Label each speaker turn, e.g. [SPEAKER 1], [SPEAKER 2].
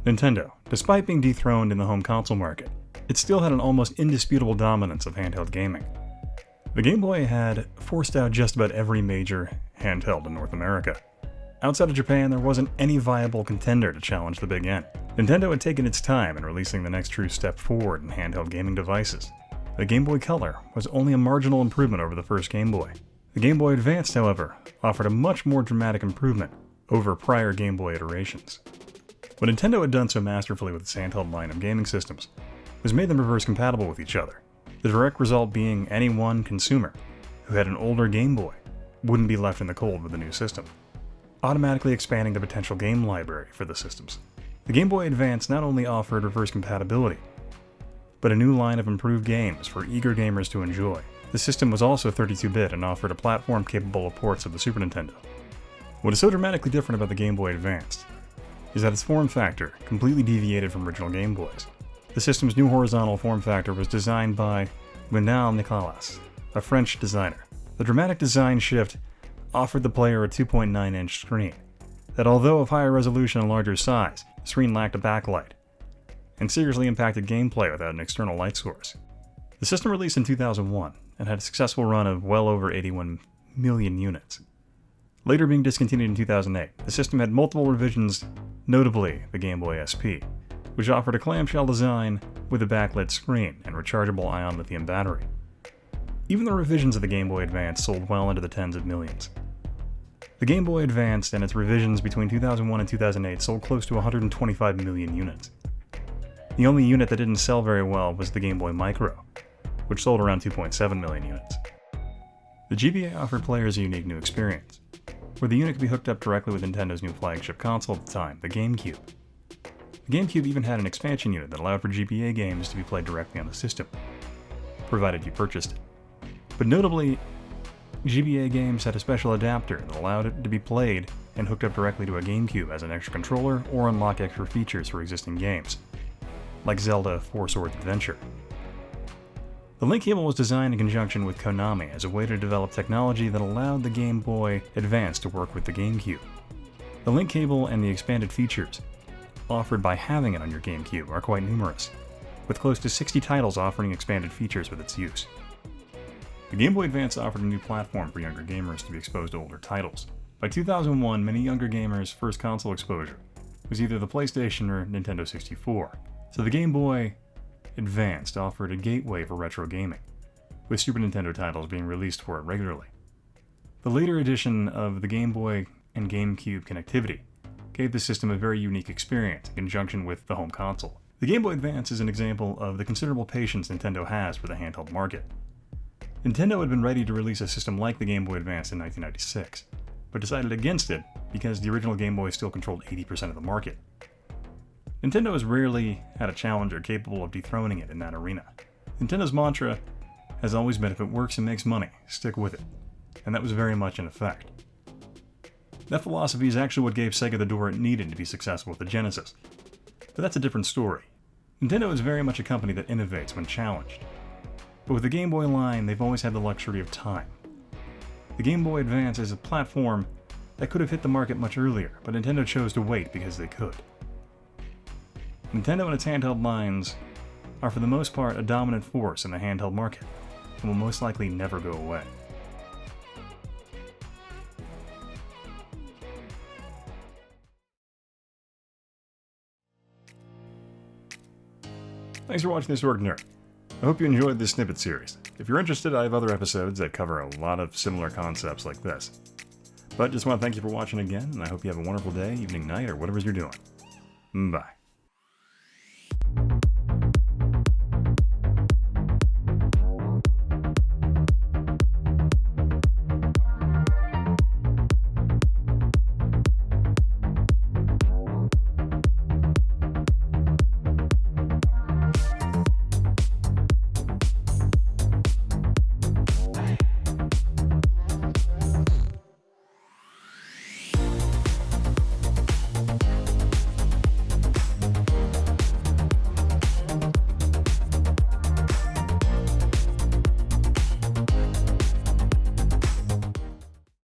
[SPEAKER 1] Nintendo, despite being dethroned in the home console market, it still had an almost indisputable dominance of handheld gaming. The Game Boy had forced out just about every major handheld in North America. Outside of Japan, there wasn't any viable contender to challenge the Big N. Nintendo had taken its time in releasing the next true step forward in handheld gaming devices. The Game Boy Color was only a marginal improvement over the first Game Boy. The Game Boy Advance, however, offered a much more dramatic improvement over prior Game Boy iterations. What Nintendo had done so masterfully with its handheld line of gaming systems was made them reverse compatible with each other, the direct result being any one consumer who had an older Game Boy wouldn't be left in the cold with the new system, automatically expanding the potential game library for the systems. The Game Boy Advance not only offered reverse compatibility, but a new line of improved games for eager gamers to enjoy. The system was also 32-bit and offered a platform capable of ports of the Super Nintendo. What is so dramatically different about the Game Boy Advance is that its form factor completely deviated from original Game Boys. The system's new horizontal form factor was designed by Lionel Nicolas, a French designer. The dramatic design shift offered the player a 2.9-inch screen that, although of higher resolution and larger size, the screen lacked a backlight and seriously impacted gameplay without an external light source. The system released in 2001 and had a successful run of well over 81 million units. Later being discontinued in 2008, the system had multiple revisions, notably the Game Boy SP, which offered a clamshell design with a backlit screen and rechargeable ion lithium battery. Even the revisions of the Game Boy Advance sold well into the tens of millions. The Game Boy Advance and its revisions between 2001 and 2008 sold close to 125 million units. The only unit that didn't sell very well was the Game Boy Micro, which sold around 2.7 million units. The GBA offered players a unique new experience, where the unit could be hooked up directly with Nintendo's new flagship console at the time, the GameCube. The GameCube even had an expansion unit that allowed for GBA games to be played directly on the system, provided you purchased it. But notably, GBA games had a special adapter that allowed it to be played and hooked up directly to a GameCube as an extra controller or unlock extra features for existing games, like Zelda 4 Swords Adventure. The link cable was designed in conjunction with Konami as a way to develop technology that allowed the Game Boy Advance to work with the GameCube. The link cable and the expanded features offered by having it on your GameCube are quite numerous, with close to 60 titles offering expanded features with its use. The Game Boy Advance offered a new platform for younger gamers to be exposed to older titles. By 2001, many younger gamers' first console exposure was either the PlayStation or Nintendo 64, so the Game Boy Advance offered a gateway for retro gaming, with Super Nintendo titles being released for it regularly. The later addition of the Game Boy and GameCube connectivity gave the system a very unique experience in conjunction with the home console. The Game Boy Advance is an example of the considerable patience Nintendo has for the handheld market. Nintendo had been ready to release a system like the Game Boy Advance in 1996, but decided against it because the original Game Boy still controlled 80% of the market. Nintendo has rarely had a challenger capable of dethroning it in that arena. Nintendo's mantra has always been, if it works and makes money, stick with it, and that was very much in effect. That philosophy is actually what gave Sega the door it needed to be successful with the Genesis, but that's a different story. Nintendo is very much a company that innovates when challenged. But with the Game Boy line, they've always had the luxury of time. The Game Boy Advance is a platform that could have hit the market much earlier, but Nintendo chose to wait because they could. Nintendo and its handheld lines are for the most part a dominant force in the handheld market, and will most likely never go away. Thanks for watching Historicnerd. I hope you enjoyed this snippet series. If you're interested, I have other episodes that cover a lot of similar concepts like this. But just want to thank you for watching again, and I hope you have a wonderful day, evening, night, or whatever you're doing. Bye.